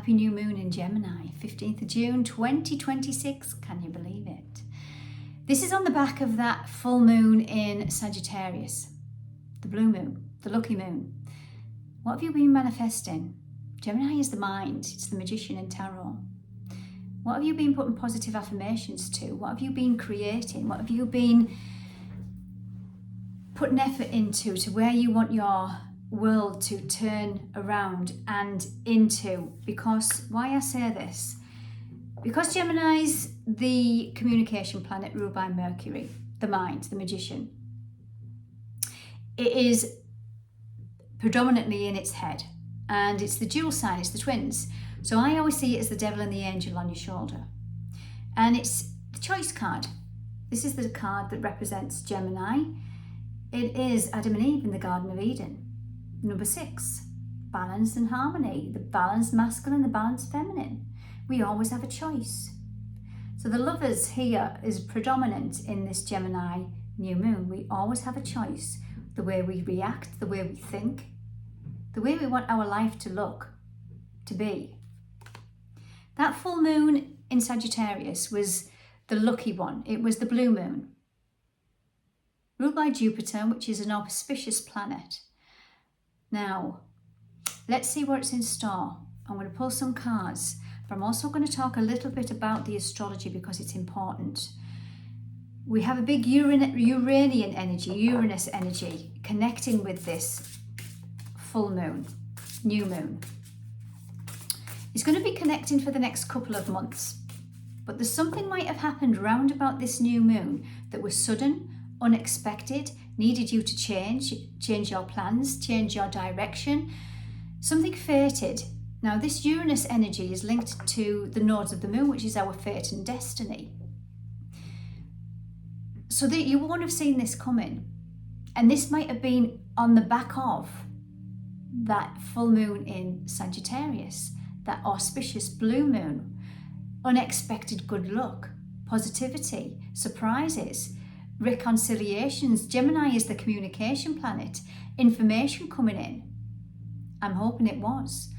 Happy new moon in Gemini, 15th of June 2026. Can you believe it? This is on the back of that full moon in Sagittarius, the blue moon, the lucky moon. What have you been manifesting? Gemini is the mind, it's the magician in tarot. What have you been putting positive affirmations to? What have you been creating? What have you been putting effort into, to where you want your world to turn around and into? Because why I say this, because Gemini's the communication planet ruled by Mercury, the mind, the magician. It is predominantly in its head, and it's the dual sign, it's the twins. So I always see it as the devil and the angel on your shoulder, and it's the choice card. This is the card that represents Gemini. It is Adam and Eve in the Garden of Eden. Number 6, balance and harmony, the balanced masculine, the balanced feminine. We always have a choice. So the lovers here is predominant in this Gemini new moon. We always have a choice. The way we react, the way we think, the way we want our life to look, to be. That full moon in Sagittarius was the lucky one. It was the blue moon, ruled by Jupiter, which is an auspicious planet. Now, let's see what's in store. I'm going to pull some cards, but I'm also going to talk a little bit about the astrology because it's important. We have a big Uranian energy, Uranus energy, connecting with this full moon, new moon. It's going to be connecting for the next couple of months, but there's something might have happened round about this new moon that was sudden, unexpected, needed you to change your plans, change your direction, something fated. Now this Uranus energy is linked to the nodes of the moon, which is our fate and destiny. So that you won't have seen this coming. And this might have been on the back of that full moon in Sagittarius, that auspicious blue moon, unexpected good luck, positivity, surprises, reconciliations. Gemini is the communication planet, information coming in. I'm hoping it was.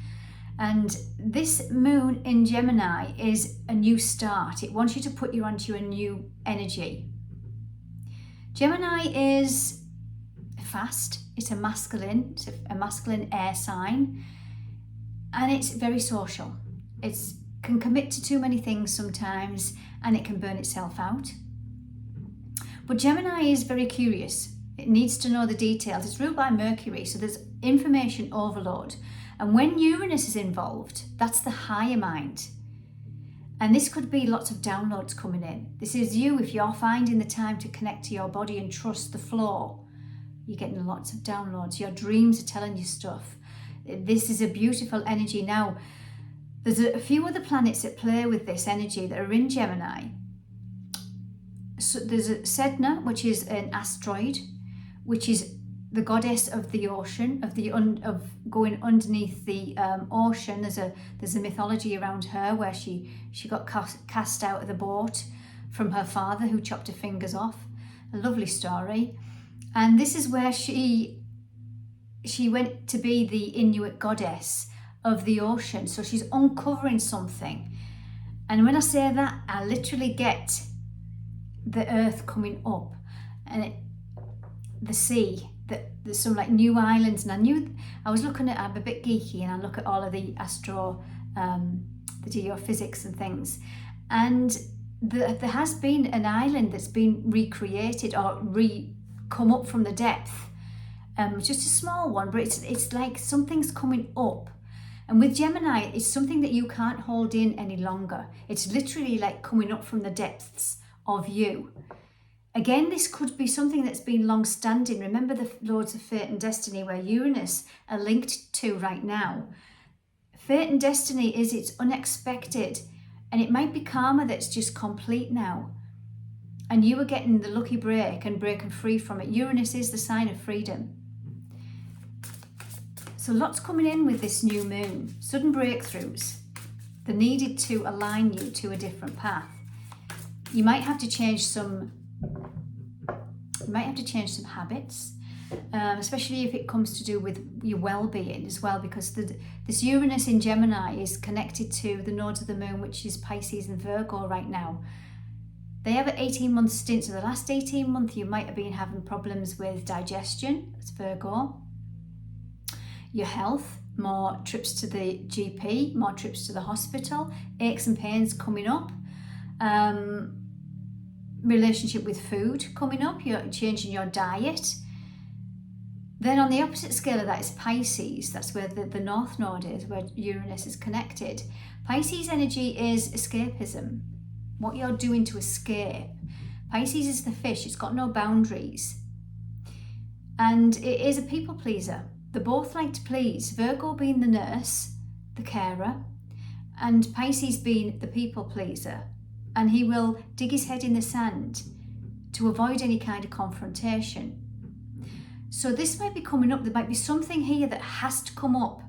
And this moon in Gemini is a new start. It wants you to put you onto a new energy. Gemini is fast, it's a masculine air sign, and it's very social. It can commit to too many things sometimes, and it can burn itself out. But Gemini is very curious. It needs to know the details. It's ruled by Mercury, so there's information overload. And when Uranus is involved, that's the higher mind. And this could be lots of downloads coming in. This is you, if you're finding the time to connect to your body and trust the flow. You're getting lots of downloads. Your dreams are telling you stuff. This is a beautiful energy. Now, there's a few other planets that play with this energy that are in Gemini. So there's a Sedna, which is an asteroid, which is the goddess of the ocean, of going underneath the ocean. There's a mythology around her where she got cast out of the boat from her father who chopped her fingers off. A lovely story. And this is where she went to be the Inuit goddess of the ocean. So she's uncovering something. And when I say that, I literally get the earth coming up and the sea. There's some like new islands, and I was looking at, I'm a bit geeky and I look at all of the the geophysics and things, and there has been an island that's been recreated or come up from the depth, just a small one, but it's like something's coming up. And with Gemini, it's something that you can't hold in any longer. It's literally like coming up from the depths of you. Again, this could be something that's been long-standing. Remember the Lords of Fate and Destiny, where Uranus are linked to right now. Fate and Destiny is it's unexpected, and it might be karma that's just complete now. And you are getting the lucky break and breaking free from it. Uranus is the sign of freedom. So lots coming in with this new moon. Sudden breakthroughs. They're needed to align you to a different path. You might have to change some habits. especially if it comes to do with your well-being as well, because this Uranus in Gemini is connected to the nodes of the moon, which is Pisces and Virgo right now. They have an 18-month stint, so the last 18 months you might have been having problems with digestion, that's Virgo, your health, more trips to the GP, more trips to the hospital, aches and pains coming up, relationship with food coming up, you're changing your diet. Then on the opposite scale of that is Pisces. That's where the North Node is, where Uranus is connected. Pisces energy is escapism, what you're doing to escape. Pisces is the fish, it's got no boundaries. And it is a people pleaser. They both like to please, Virgo being the nurse, the carer, and Pisces being the people pleaser. And he will dig his head in the sand to avoid any kind of confrontation. So this might be coming up, there might be something here that has to come up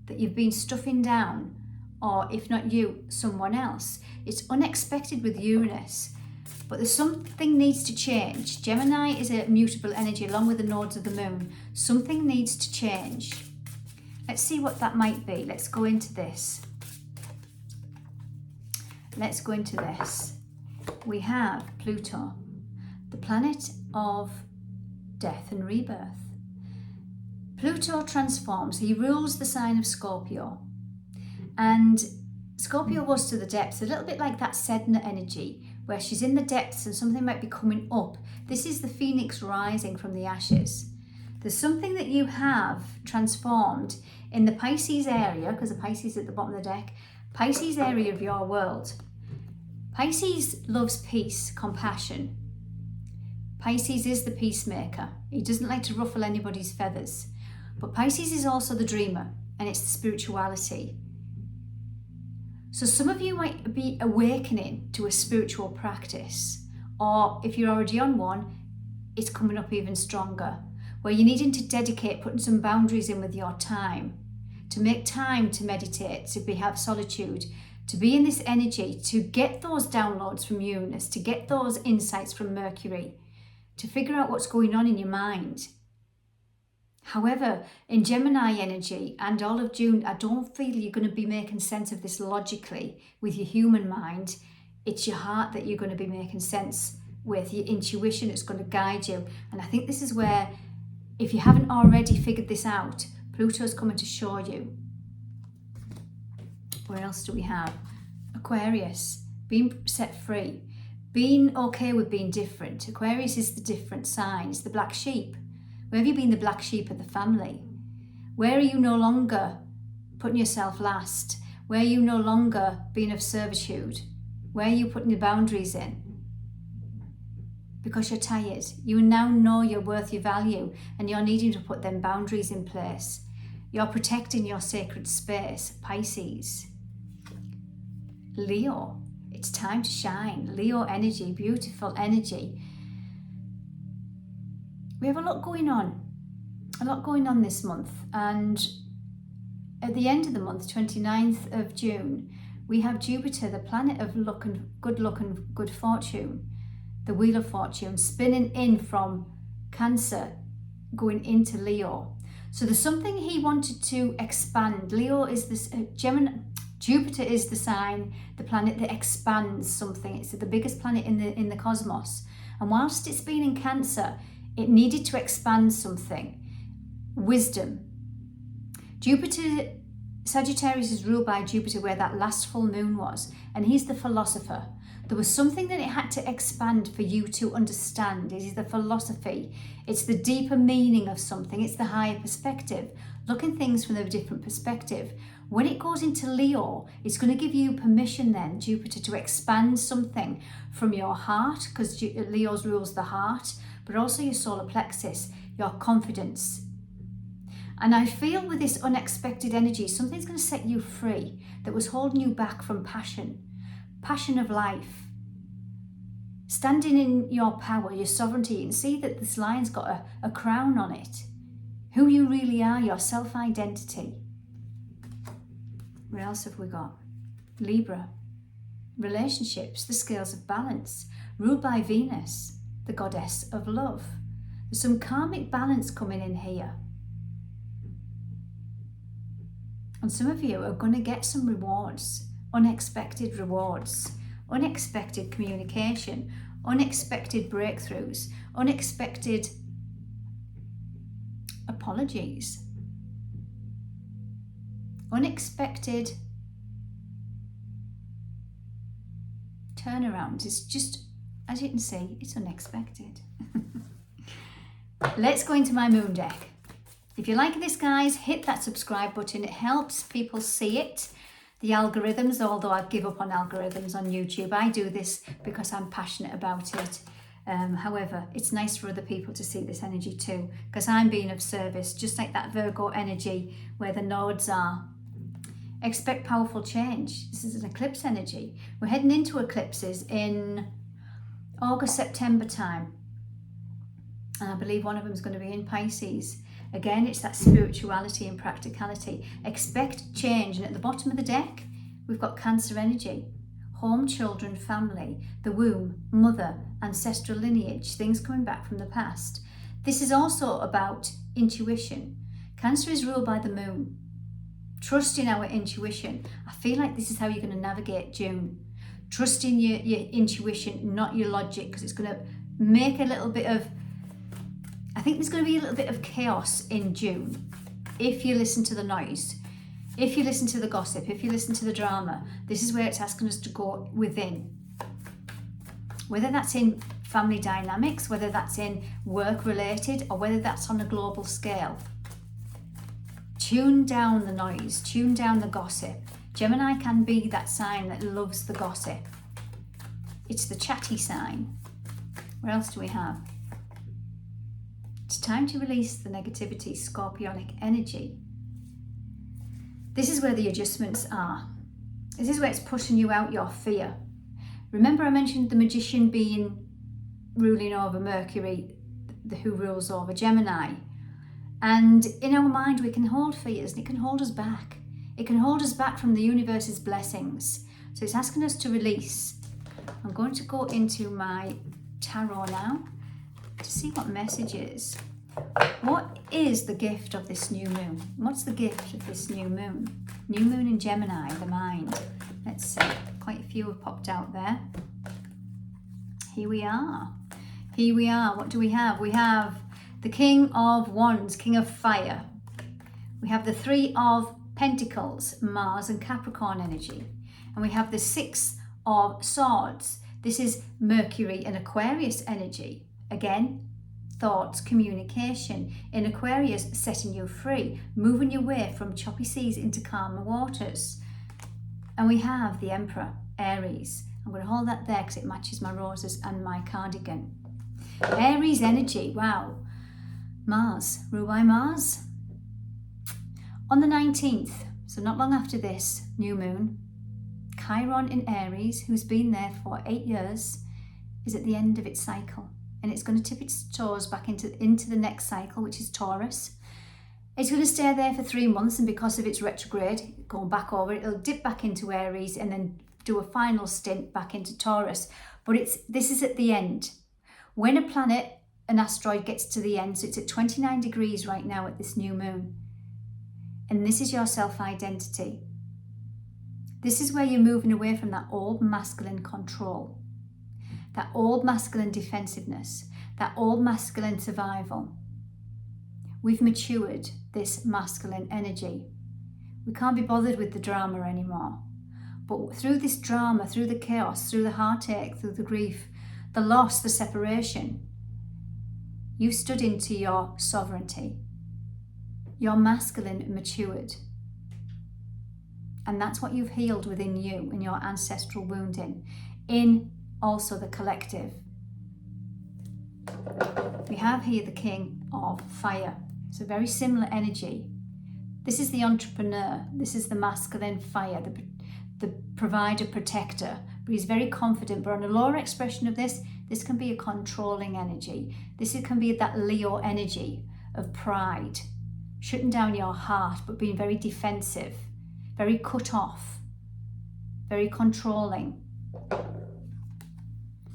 that you've been stuffing down, or if not you, someone else. It's unexpected with Uranus, but there's something needs to change. Gemini is a mutable energy along with the nodes of the moon. Something needs to change. Let's see what that might be. Let's go into this. Let's go into this. We have Pluto, the planet of death and rebirth. Pluto transforms. He rules the sign of Scorpio. And Scorpio goes to the depths, a little bit like that Sedna energy, where she's in the depths and something might be coming up. This is the phoenix rising from the ashes. There's something that you have transformed in the Pisces area, because the Pisces at the bottom of the deck, Pisces area of your world. Pisces loves peace, compassion. Pisces is the peacemaker. He doesn't like to ruffle anybody's feathers. But Pisces is also the dreamer, and it's the spirituality. So some of you might be awakening to a spiritual practice, or if you're already on one, it's coming up even stronger, where you're needing to dedicate, putting some boundaries in with your time, to make time to meditate, to have solitude, to be in this energy, to get those downloads from Uranus, to get those insights from Mercury, to figure out what's going on in your mind. However, in Gemini energy and all of June, I don't feel you're going to be making sense of this logically with your human mind. It's your heart that you're going to be making sense with, your intuition that's going to guide you. And I think this is where, if you haven't already figured this out, Pluto's coming to show you. Where else do we have? Aquarius, being set free, being okay with being different. Aquarius is the different sign, it's the black sheep. Where have you been the black sheep of the family? Where are you no longer putting yourself last? Where are you no longer being of servitude? Where are you putting your boundaries in? Because you're tired. You now know your worth, your value, and you're needing to put them boundaries in place. You're protecting your sacred space, Pisces. Leo, it's time to shine. Leo energy, beautiful energy. We have a lot going on this month, and at the end of the month, 29th of June, we have Jupiter, the planet of luck and good fortune, the wheel of fortune, spinning in from Cancer, going into Leo. So there's something he wanted to expand. Leo is this Gemini. Jupiter is the sign, the planet that expands something. It's the biggest planet in the cosmos, and whilst it's been in Cancer, it needed to expand something. Wisdom. Jupiter, Sagittarius is ruled by Jupiter, where that last full moon was, and he's the philosopher. There was something that it had to expand for you to understand. It is the philosophy. It's the deeper meaning of something. It's the higher perspective. Looking things from a different perspective. When it goes into Leo, it's going to give you permission then, Jupiter, to expand something from your heart, because Leo's rules the heart, but also your solar plexus, your confidence. And I feel with this unexpected energy, something's going to set you free that was holding you back from passion of life. Standing in your power, your sovereignty, and see that this lion's got a crown on it. Who you really are, your self-identity. What else have we got? Libra. Relationships, the scales of balance, ruled by Venus, the goddess of love. There's some karmic balance coming in here. And some of you are going to get some rewards, unexpected rewards, unexpected communication, unexpected breakthroughs, unexpected apologies, unexpected turnarounds. It's just, as you can see, it's unexpected. Let's go into my moon deck. If you like this, guys, hit that subscribe button. It helps people see it. The algorithms, although I've given up on algorithms on YouTube, I do this because I'm passionate about it. However, it's nice for other people to see this energy too, because I'm being of service, just like that Virgo energy where the nodes are. Expect powerful change. This is an eclipse energy. We're heading into eclipses in August, September time. And I believe one of them is going to be in Pisces. Again, it's that spirituality and practicality. Expect change. And at the bottom of the deck, we've got Cancer energy. Home, children, family, the womb, mother, ancestral lineage, things coming back from the past. This is also about intuition. Cancer is ruled by the moon. Trust in our intuition. I feel like this is how you're going to navigate June. Trust in your intuition, not your logic, because it's going to make a little bit of, I think there's going to be a little bit of chaos in June if you listen to the noise. If you listen to the gossip, if you listen to the drama, this is where it's asking us to go within. Whether that's in family dynamics, whether that's in work related, or whether that's on a global scale. Tune down the noise, tune down the gossip. Gemini can be that sign that loves the gossip. It's the chatty sign. What else do we have? It's time to release the negativity, scorpionic energy. This is where the adjustments are. This is where it's pushing you out your fear. Remember I mentioned the magician being ruling over Mercury, who rules over Gemini. And in our mind we can hold fears and it can hold us back. It can hold us back from the universe's blessings. So it's asking us to release. I'm going to go into my tarot now to see what message is. What is the gift of this new moon? What's the gift of this new moon? New moon in Gemini, the mind. Let's see, quite a few have popped out there. Here we are. Here we are. What do we have? We have the King of Wands, King of Fire. We have the Three of Pentacles, Mars and Capricorn energy. And we have the Six of Swords. This is Mercury and Aquarius energy. Again, thoughts, communication. In Aquarius, setting you free, moving your way from choppy seas into calmer waters. And we have the Emperor, Aries. I'm going to hold that there because it matches my roses and my cardigan. Aries energy, wow. Mars, ruled by Mars. On the 19th, so not long after this new moon, Chiron in Aries, who's been there for 8 years, is at the end of its cycle. And it's going to tip its toes back into the next cycle, which is Taurus. It's going to stay there for 3 months, and because of its retrograde, going back over, it'll dip back into Aries and then do a final stint back into Taurus. But this is at the end. When a planet, an asteroid, gets to the end, so it's at 29 degrees right now at this new moon. And this is your self-identity. This is where you're moving away from that old masculine control. That old masculine defensiveness, that old masculine survival. We've matured this masculine energy. We can't be bothered with the drama anymore. But through this drama, through the chaos, through the heartache, through the grief, the loss, the separation, you stood into your sovereignty. Your masculine matured. And that's what you've healed within you, in your ancestral wounding, in also the collective. We have here the King of Fire. It's a very similar energy. This is the entrepreneur. This is the masculine fire, the provider, protector. But he's very confident. But on a lower expression of this can be a controlling energy. This can be that Leo energy of pride, shutting down your heart, but being very defensive, very cut off, very controlling.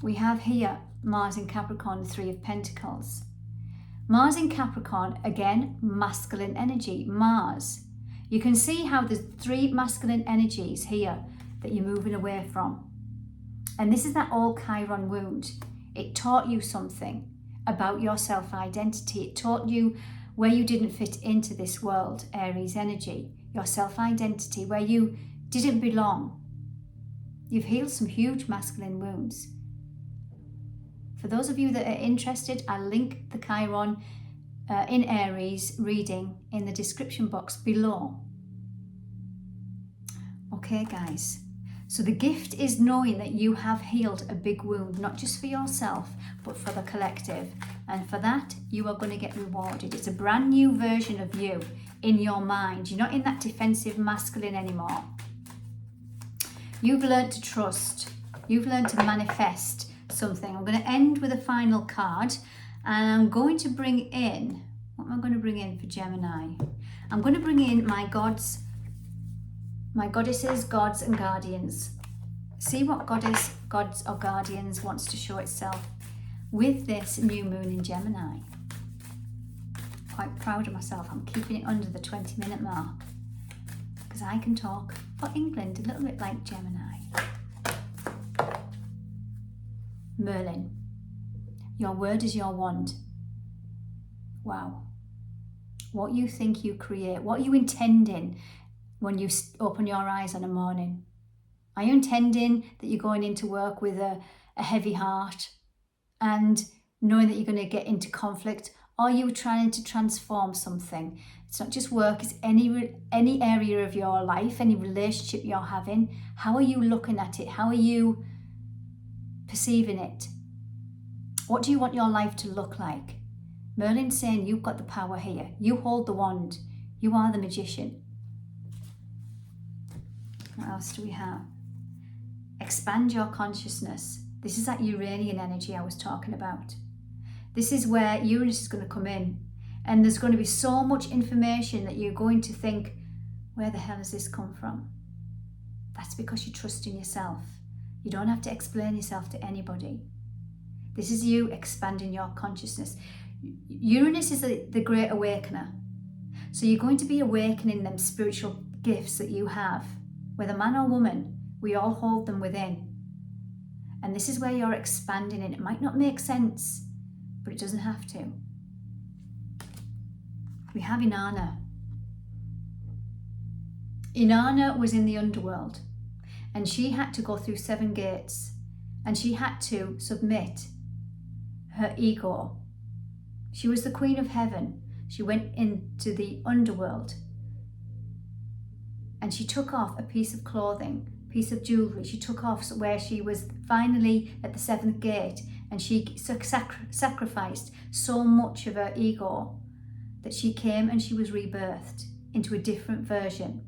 We have here Mars in Capricorn, the Three of Pentacles. Mars in Capricorn, again, masculine energy, Mars. You can see how there's 3 masculine energies here that you're moving away from. And this is that old Chiron wound. It taught you something about your self-identity. It taught you where you didn't fit into this world, Aries energy, your self-identity, where you didn't belong. You've healed some huge masculine wounds. For those of you that are interested, I'll link the Chiron in Aries reading in the description box below. Okay, guys. So the gift is knowing that you have healed a big wound, not just for yourself, but for the collective. And for that, you are going to get rewarded. It's a brand new version of you in your mind. You're not in that defensive masculine anymore. You've learned to trust. You've learned to manifest something. I'm going to end with a final card, and I'm going to bring in, what am I going to bring in for Gemini? I'm going to bring in my gods, my goddesses, gods and guardians. See what goddess, gods or guardians wants to show itself with this new moon in Gemini. Quite proud of myself. I'm keeping it under the 20-minute mark because I can talk for England a little bit like Gemini. Merlin, your word is your wand. Wow. What you think you create, what you intending when you open your eyes on a morning. Are you intending that you're going into work with a heavy heart and knowing that you're going to get into conflict? Or are you trying to transform something? It's not just work, it's any area of your life, any relationship you're having. How are you looking at it? How are you perceiving it? What do you want your life to look like? Merlin's saying you've got the power here. You hold the wand. You are the magician. What else do we have? Expand your consciousness. This is that Uranian energy I was talking about. This is where Uranus is going to come in, and there's going to be so much information that you're going to think, where the hell has this come from? That's because you trust in yourself. You don't have to explain yourself to anybody. This is you expanding your consciousness. Uranus is the great awakener. So you're going to be awakening them spiritual gifts that you have. Whether man or woman, we all hold them within. And this is where you're expanding it. It might not make sense, but it doesn't have to. We have Inanna. Inanna was in the underworld, and she had to go through 7 gates, and she had to submit her ego. She was the queen of heaven. She went into the underworld, and she took off a piece of clothing, piece of jewellery. She took off where she was finally at the 7th gate, and she sacrificed so much of her ego that she came and she was rebirthed into a different version.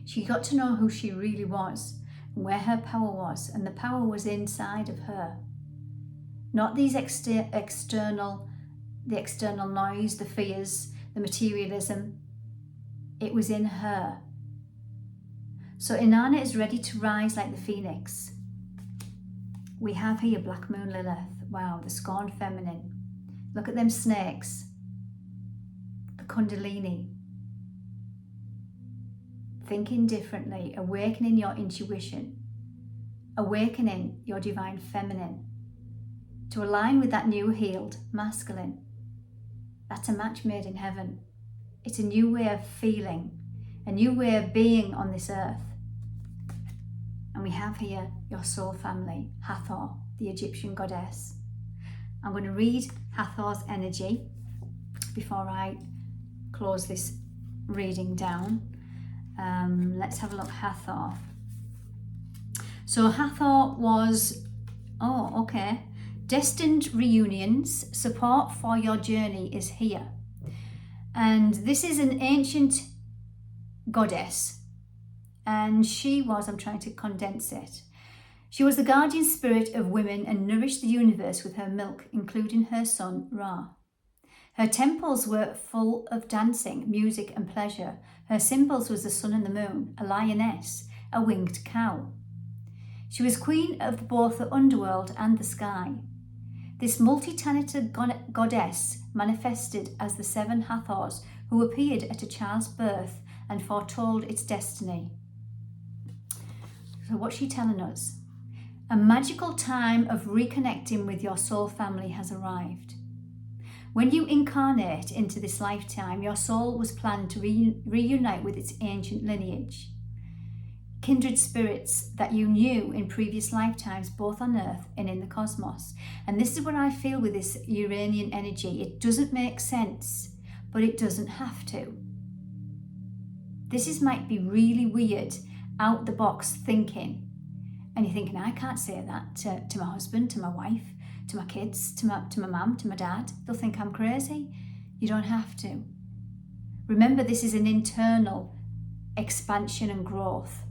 She got to know who she really was and where her power was, and the power was inside of her. Not these external noise, the fears, the materialism. It was in her. So Inanna is ready to rise like the phoenix. We have here Black Moon Lilith. Wow, the scorned feminine. Look at them snakes. The Kundalini. Thinking differently, awakening your intuition, awakening your divine feminine to align with that new healed masculine. That's a match made in heaven. It's a new way of feeling, a new way of being on this earth. And we have here your soul family, Hathor, the Egyptian goddess. I'm going to read Hathor's energy before I close this reading down. Let's have a look. Hathor. So Hathor was, destined reunions, support for your journey is here. And this is an ancient goddess, and she was, I'm trying to condense it, she was the guardian spirit of women and nourished the universe with her milk, including her son Ra. Her temples were full of dancing, music and pleasure. Her symbols was the sun and the moon, a lioness, a winged cow. She was queen of both the underworld and the sky. This multi-talented goddess manifested as the 7 Hathors who appeared at a child's birth and foretold its destiny. So what's she telling us? A magical time of reconnecting with your soul family has arrived. When you incarnate into this lifetime, your soul was planned to reunite with its ancient lineage. Kindred spirits that you knew in previous lifetimes, both on Earth and in the cosmos. And this is what I feel with this Uranian energy. It doesn't make sense, but it doesn't have to. Might be really weird, out the box thinking. And you're thinking, I can't say that to my husband, to my wife, to my kids, to my mum, to my dad. They'll think I'm crazy. You don't have to. Remember, this is an internal expansion and growth.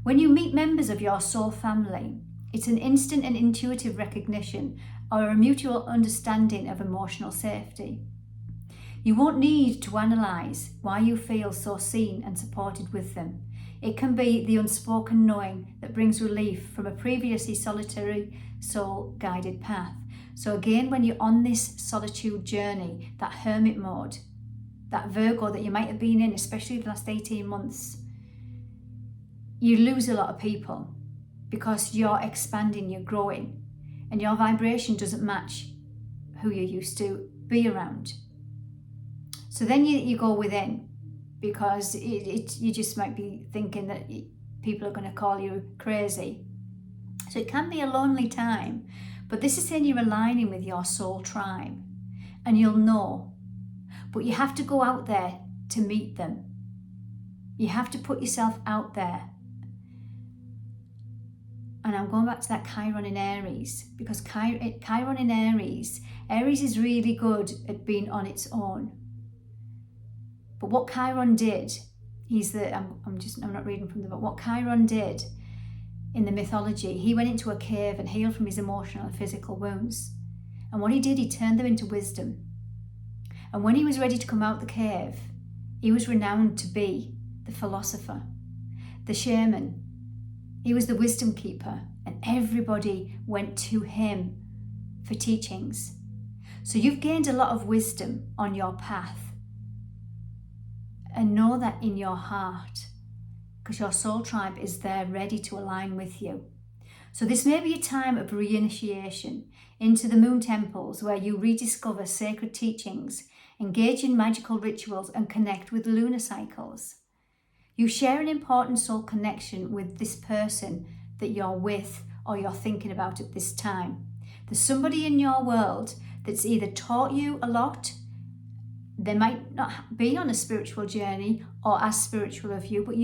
When you meet members of your soul family, it's an instant and intuitive recognition or a mutual understanding of emotional safety. You won't need to analyse why you feel so seen and supported with them. It can be the unspoken knowing that brings relief from a previously solitary soul-guided path. So again, when you're on this solitude journey, that hermit mode, that Virgo that you might have been in, especially the last 18 months, you lose a lot of people because you're expanding, you're growing, and your vibration doesn't match who you used to be around. So then you go within, because you just might be thinking that people are going to call you crazy. So it can be a lonely time, but this is saying you're aligning with your soul tribe, and you'll know. But you have to go out there to meet them. You have to put yourself out there. And I'm going back to that Chiron in Aries, because Chiron in Aries is really good at being on its own. But what Chiron did, I'm not reading from the book. What Chiron did in the mythology, he went into a cave and healed from his emotional and physical wounds. And what he did, he turned them into wisdom. And when he was ready to come out the cave, he was renowned to be the philosopher, the shaman. He was the wisdom keeper, and everybody went to him for teachings. So you've gained a lot of wisdom on your path. And know that in your heart, because your soul tribe is there ready to align with you. So this may be a time of reinitiation into the moon temples, where you rediscover sacred teachings, engage in magical rituals, and connect with lunar cycles. You share an important soul connection with this person that you're with or you're thinking about at this time. There's somebody in your world that's either taught you a lot. They might not be on a spiritual journey or as spiritual as you, but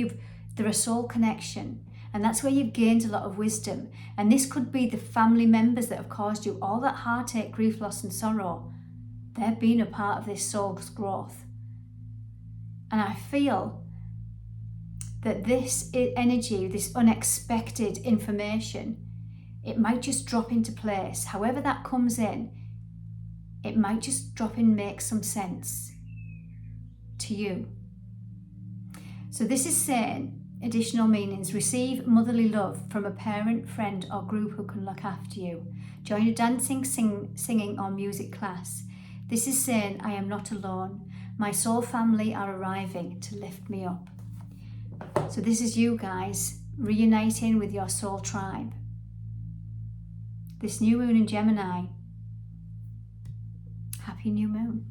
they're a soul connection. And that's where you've gained a lot of wisdom. And this could be the family members that have caused you all that heartache, grief, loss and sorrow. They've been a part of this soul's growth. And I feel that this energy, this unexpected information, it might just drop into place. However that comes in, it might just drop in, make some sense to you. So this is saying, additional meanings: receive motherly love from a parent, friend or group who can look after you. Join a dancing, singing or music class. This is saying, I am not alone. My soul family are arriving to lift me up. So this is you guys reuniting with your soul tribe. This new moon in Gemini. Happy new moon.